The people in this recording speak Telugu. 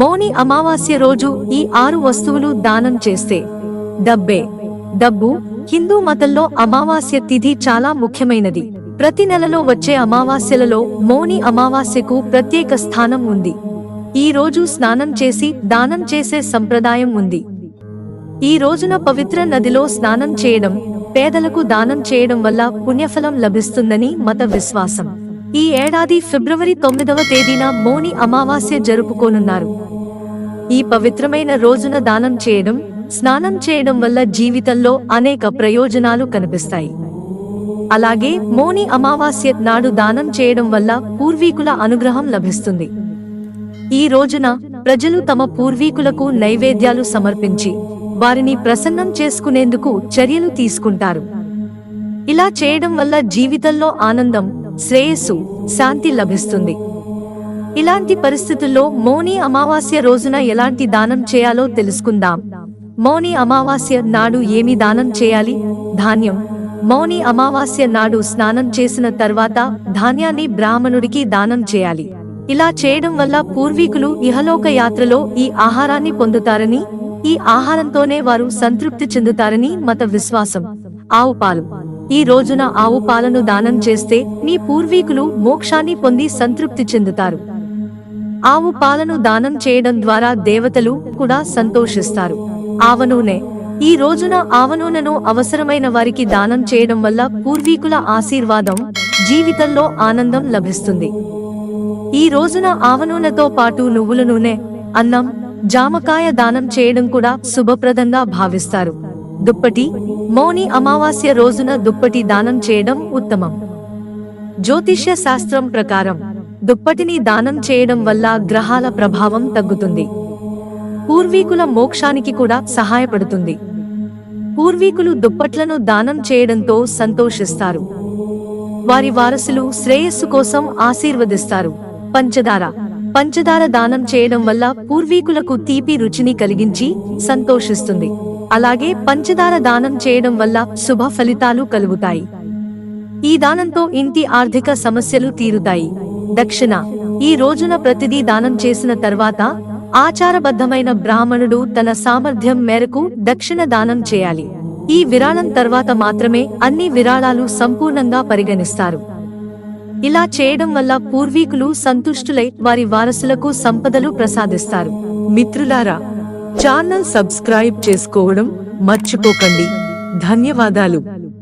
మౌని అమావాస్య రోజు ఈ 6 వస్తువులు దానం చేస్తే డబ్బు. హిందూ మతంలో అమావాస్య తిథి చాలా ముఖ్యమైనది. ప్రతి నెలలో వచ్చే అమావాస్యలలో మౌని అమావాస్యకు ప్రత్యేక స్థానం ఉంది. ఈ రోజు స్నానం చేసి దానం చేసే సంప్రదాయం ఉంది. ఈ రోజున పవిత్ర నదిలో స్నానం చేయడం, పేదలకు దానం చేయడం వల్ల పుణ్యఫలం లభిస్తుందని మత విశ్వాసం. ఈ ఏడాది ఫిబ్రవరి 9వ తేదీన మౌని అమావాస్య జరుపుకోనున్నారు. ఈ పవిత్రమైన రోజున దానం చేయడం, స్నానం చేయడం వల్ల జీవితంలో అనేక ప్రయోజనాలు కనిపిస్తాయి. అలాగే మౌని అమావాస్య నాడు దానం చేయడం వల్ల పూర్వీకుల అనుగ్రహం లభిస్తుంది. ఈ రోజున ప్రజలు తమ పూర్వీకులకు నైవేద్యాలు సమర్పించి వారిని ప్రసన్నం చేసుకునేందుకు చర్యలు తీసుకుంటారు. ఇలా చేయడం వల్ల జీవితంలో ఆనందం, శ్రేయస్సు, శాంతి లభిస్తుంది. ఇలాంటి పరిస్థితుల్లో మౌని అమావాస్య రోజున ఎలాంటి దానం చేయాలో తెలుసుకుందాం. మౌని అమావాస్య నాడు ఏమి దానం చేయాలి? ధాన్యం. మౌని అమావాస్య నాడు స్నానం చేసిన తర్వాత ధాన్యాన్ని బ్రాహ్మణుడికి దానం చేయాలి. ఇలా చేయడం వల్ల పూర్వీకులు ఇహలోక యాత్రలో ఈ ఆహారాన్ని పొందుతారని, ఈ ఆహారంతోనే వారు సంతృప్తి చెందుతారని మత విశ్వాసం. ఆవు పాలు. ఈ రోజున ఆవు పాలను దానం చేస్తే మీ పూర్వీకులు మోక్షాన్ని పొంది సంతృప్తి చెందుతారు. ఆవు పాలను దానం చేయడం ద్వారా దేవతలు కూడా సంతోషిస్తారు. ఆవ నూనె. ఈ రోజున ఆవ నూనెను అవసరమైన వారికి దానం చేయడం వల్ల పూర్వీకుల ఆశీర్వాదం, జీవితంలో ఆనందం లభిస్తుంది. ఈ రోజున ఆవ నూనెతో పాటు నువ్వుల నూనె, అన్నం, జామకాయ దానం చేయడం కూడా శుభప్రదంగా భావిస్తారు. దుప్పటి. మౌని అమావాస్య రోజున దుప్పటి దానం చేయడం ఉత్తమం. జ్యోతిష్య శాస్త్రం ప్రకారం దుప్పటిని దానం చేయడం వల్ల గ్రహాల ప్రభావం తగ్గుతుంది. పూర్వీకుల మోక్షానికి కూడా సహాయపడుతుంది. పూర్వీకులు దుప్పట్లను దానం చేయడంతో సంతోషిస్తారు. వారి వారసులు శ్రేయస్సు కోసం ఆశీర్వదిస్తారు. పంచదార దానం చేయడం వల్ల పూర్వీకులకు తీపి రుచిని కలిగించి సంతోషిస్తుంది. అలాగే పంచదార దానం చేయడం వల్ల శుభ ఫలితాలు కలుగుతాయి. ఈ దానంతో ఇంటి ఆర్థిక సమస్యలు తీరుతాయి. దక్షిణ. ఈ రోజున ప్రతిదీ దానం చేసిన తర్వాత ఆచారబద్ధమైన బ్రాహ్మణుడు తన సామర్థ్యం మేరకు దక్షిణ దానం చేయాలి. ఈ విరాళం తర్వాత మాత్రమే అన్ని విరాళాలు సంపూర్ణంగా పరిగణిస్తారు. ఇలా చేయడం వల్ల పూర్వీకులు సంతుష్టులై వారి వారసులకు సంపదలు ప్రసాదిస్తారు. మిత్రులారా, ఛానల్ సబ్స్క్రైబ్ చేసుకోవడం మర్చిపోకండి. ధన్యవాదాలు.